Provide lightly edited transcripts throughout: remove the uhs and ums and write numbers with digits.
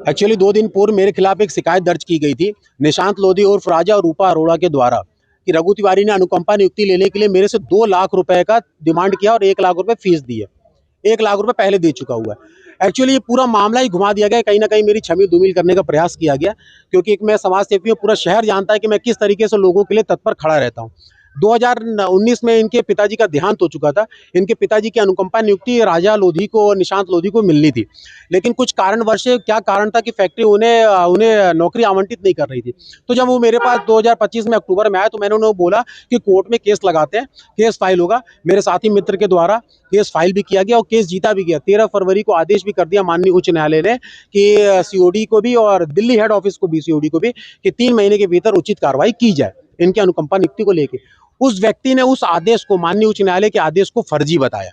Actually 2 दिन पूर्व मेरे खिलाफ एक शिकायत दर्ज की गई थी निशांत लोधी उर्फ राजा और रूपा अरोड़ा के द्वारा कि रघु तिवारी ने अनुकंपा नियुक्ति लेने के लिए मेरे से 2 लाख रुपए का डिमांड किया और 1 लाख रुपए फीस दी है। 1 लाख रुपए पहले दे चुका हुआ है। एक्चुअली ये पूरा मामला ही घुमा दिया गया, कहीं न कहीं मेरी छवि धूमिल करने का प्रयास किया गया, क्योंकि एक मैं समाज सेवी हूँ, पूरा शहर जानता है कि मैं किस तरीके से लोगों के लिए तत्पर खड़ा रहता हूँ। 2019 में इनके पिताजी का देहांत हो चुका था। इनके पिताजी की अनुकंपा नियुक्ति राजा लोधी को और निशांत लोधी को मिलनी थी। लेकिन कुछ कारणवश क्या कारण था कि फैक्ट्री उन्हें नौकरी आवंटित नहीं कर रही थी। तो जब वो मेरे पास 2025 में अक्टूबर में आया तो मैंने उन्हें बोला कि कोर्ट में केस लगाते हैं, केस फाइल होगा। मेरे साथी मित्र के द्वारा केस फाइल भी किया गया और केस जीता भी गया। 13 फरवरी को आदेश भी कर दिया माननीय उच्च न्यायालय ने कि सीओडी को भी और दिल्ली हेड ऑफिस को भी, सीओडी को भी, कि 3 महीने के भीतर उचित कार्रवाई की जाए इनके अनुकंपा नियुक्ति को लेके। उस व्यक्ति ने उस आदेश को, माननीय उच्च न्यायालय के आदेश को फर्जी बताया।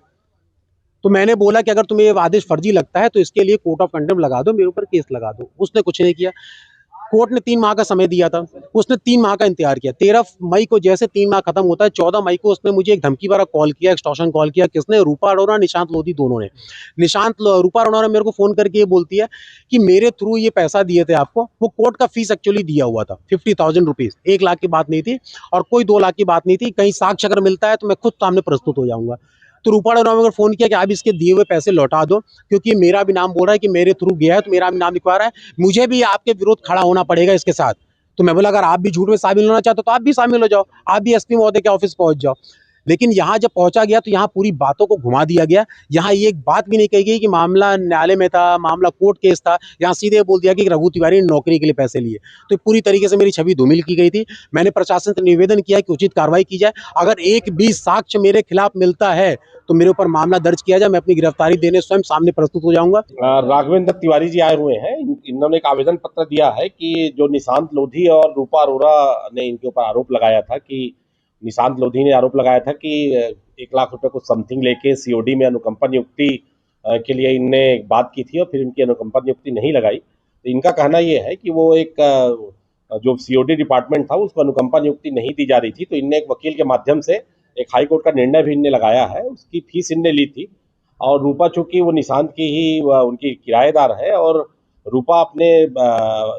तो मैंने बोला कि अगर तुम्हें ये आदेश फर्जी लगता है तो इसके लिए कोर्ट ऑफ कंटेम्प्ट लगा दो, मेरे ऊपर केस लगा दो। उसने कुछ नहीं किया। कोर्ट ने 3 माह का समय दिया था, उसने 3 माह का इंतजार किया। 13 मई को जैसे 3 माह खत्म होता है, 14 मई को उसने मुझे एक धमकी भरा कॉल किया, एक्सटॉर्शन कॉल किया। किसने? रूपा अरोड़ा, निशांत लोधी, दोनों ने। रूपा अरोड़ा ने मेरे को फोन करके ये बोलती है कि मेरे थ्रू ये पैसा दिए थे आपको। वो कोर्ट का फीस एक्चुअली दिया हुआ था 50,000 रुपीज, 1 लाख की बात नहीं थी और कोई 2 लाख की बात नहीं थी। कहीं साक्ष्य अगर मिलता है तो मैं खुद सामने प्रस्तुत हो जाऊंगा। तो रूपा अरोड़ा ने फोन किया कि आप इसके दिए हुए पैसे लौटा दो, क्योंकि मेरा भी नाम बोल रहा है कि मेरे थ्रू गया है, तो मेरा भी नाम लिखवा रहा है, मुझे भी आपके विरोध खड़ा होना पड़ेगा इसके साथ। तो मैं बोला अगर आप भी झूठ में शामिल होना चाहते हो तो आप भी शामिल हो जाओ, आप भी एसपी महोदय के ऑफिस पहुंच जाओ। लेकिन यहाँ जब पहुंचा गया तो यहाँ पूरी बातों को घुमा दिया गया। यहाँ ये एक बात भी नहीं कही गई कि मामला न्यायालय में था, मामला कोर्ट केस था। यहाँ सीधे बोल दिया कि रघु तिवारी ने नौकरी के लिए पैसे लिए। तो पूरी तरीके से मेरी छवि धूमिल की गई थी। मैंने प्रशासन से निवेदन किया कि उचित कार्रवाई की जाए। अगर एक भी साक्ष्य मेरे खिलाफ मिलता है तो मेरे ऊपर मामला दर्ज किया जाए। मैं अपनी गिरफ्तारी देने स्वयं सामने प्रस्तुत हो जाऊंगा। राघवेंद्र तिवारी जी आए हुए हैं। इन्होंने एक आवेदन पत्र दिया है कि जो निशांत लोधी और रूपा अरोड़ा ने इनके ऊपर आरोप लगाया था कि निशांत लोधी ने आरोप लगाया था कि 1 लाख रुपए कुछ समथिंग लेके सीओडी में अनुकंपा नियुक्ति के लिए इनने बात की थी और फिर इनकी अनुकंपा नियुक्ति नहीं लगाई। तो इनका कहना यह है कि वो एक जो सीओडी डिपार्टमेंट था उसको अनुकंपा नियुक्ति नहीं दी जा रही थी। तो इनने एक वकील के माध्यम से एक हाई कोर्ट का निर्णय भी इनने लगाया है, उसकी फीस इनने ली थी। और रूपा चूंकि वो निशांत की ही उनकी किराएदार है और रूपा अपने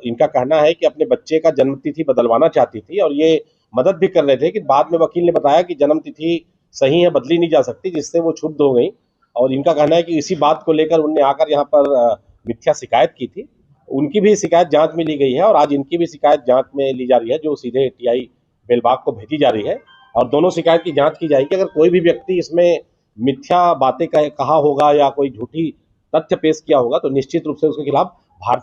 इनका कहना है कि अपने बच्चे का जन्मतिथि बदलवाना चाहती थी और ये मदद भी कर रहे थे कि बाद में वकील ने बताया कि जन्मतिथि सही है, बदली नहीं जा सकती, जिससे वो क्षुब्ध हो गई। और इनका कहना है कि इसी बात को लेकर उनने आकर यहाँ पर मिथ्या शिकायत की थी। उनकी भी शिकायत जांच में ली गई है और आज इनकी भी शिकायत जांच में ली जा रही है, जो सीधे टीआई बेलबाग को भेजी जा रही है और दोनों शिकायत की जांच की जाएगी। अगर कोई भी व्यक्ति इसमें मिथ्या बातें कहा होगा या कोई झूठी तथ्य पेश किया होगा तो निश्चित रूप से उसके खिलाफ भारतीय